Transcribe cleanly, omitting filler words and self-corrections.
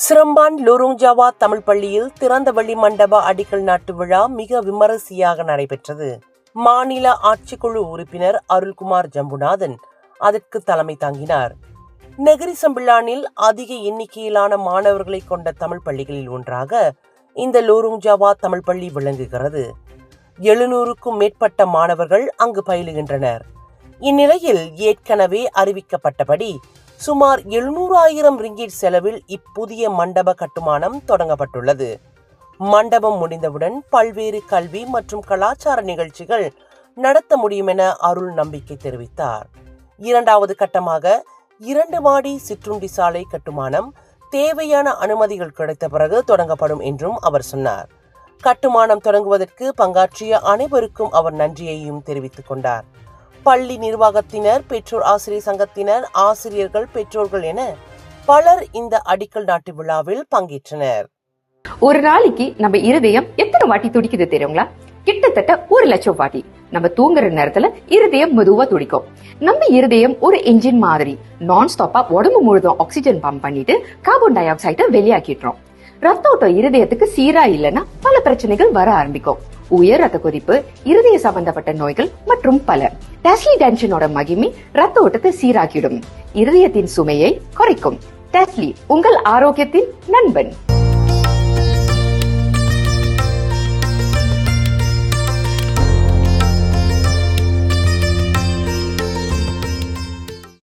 Seremban Lorong Java Tamil பள்ளியில் திறந்தவெளி மண்டப அடிக்கல் நாட்டு விழா மிக விமரிசையாக நடைபெற்றது. மாநில ஆட்சிக்குழு உறுப்பினர் அருள்குமார் ஜம்புநாதன் அதற்கு தலைமை தாங்கினார். நெகிரி சம்பிளானில் அதிக எண்ணிக்கையிலான மாணவர்களை கொண்ட தமிழ் பள்ளிகளில் ஒன்றாக இந்த லோரோங் ஜாவா தமிழ் பள்ளி விளங்குகிறது. 700க்கும் மேற்பட்ட மாணவர்கள் அங்கு பயிலுகின்றனர். இந்நிலையில் ஏற்கனவே அறிவிக்கப்பட்டபடி சுமார் 700,000 ரிங்கிட் செலவில் இப்புதிய மண்டப கட்டுமானம் தொடங்கப்பட்டுள்ளது. மண்டபம் முடிந்தவுடன் பல்வேறு கல்வி மற்றும் கலாச்சார நிகழ்ச்சிகள் நடத்த முடியும் என அருள் நம்பிக்கை தெரிவித்தார். 2வது கட்டமாக 2 மாடி சிற்றுண்டி சாலை கட்டுமானம் தேவையான அனுமதிகள் கிடைத்த பிறகு தொடங்கப்படும் என்றும் அவர் சொன்னார். கட்டுமானம் தொடங்குவதற்கு பங்காற்றிய அனைவருக்கும் அவர் நன்றியையும் தெரிவித்துக் கொண்டார். பள்ளி நிர்வாகத்தினர், பெற்றோர் ஆசிரியர் சங்கத்தினர், ஆசிரியர்கள், பெற்றோர்கள் என பலர் இந்த அடிக்கல் நாட்டு விழாவில் பங்கேற்றனர். ஒரு நாளைக்கு நம்ம இருதயம் எத்தனை வாட்டி துடிக்குது தெரியுங்களா? கிட்டத்தட்ட 1,00,000 வாட்டி. நம்ம தூங்குற நேரத்துல இருதயம் மெதுவா துடிக்கும். நம்ம இருதயம் ஒரு என்ஜின் மாதிரி நான் ஸ்டாப்பா உடம்பு முழுதும் ஆக்சிஜன் பம்ப் பண்ணிட்டு கார்பன் டை ஆக்சைடை வெளியாக்கிடுறோம். ரத்த ஓட்டம் இருதயத்துக்கு சீரா இல்லைன்னா பல பிரச்சனைகள் வர ஆரம்பிக்கும். உயர் ரத்த கொதிப்பு, இருதய சம்பந்தப்பட்ட நோய்கள் மற்றும் பல. டெஸ்லி டென்ஷனோட மகிமை ரத்த ஓட்டத்தை சீராக்கிடும், இருதயத்தின் சுமையை குறைக்கும். டெஸ்லி உங்கள் ஆரோக்கியத்தின் நண்பன்.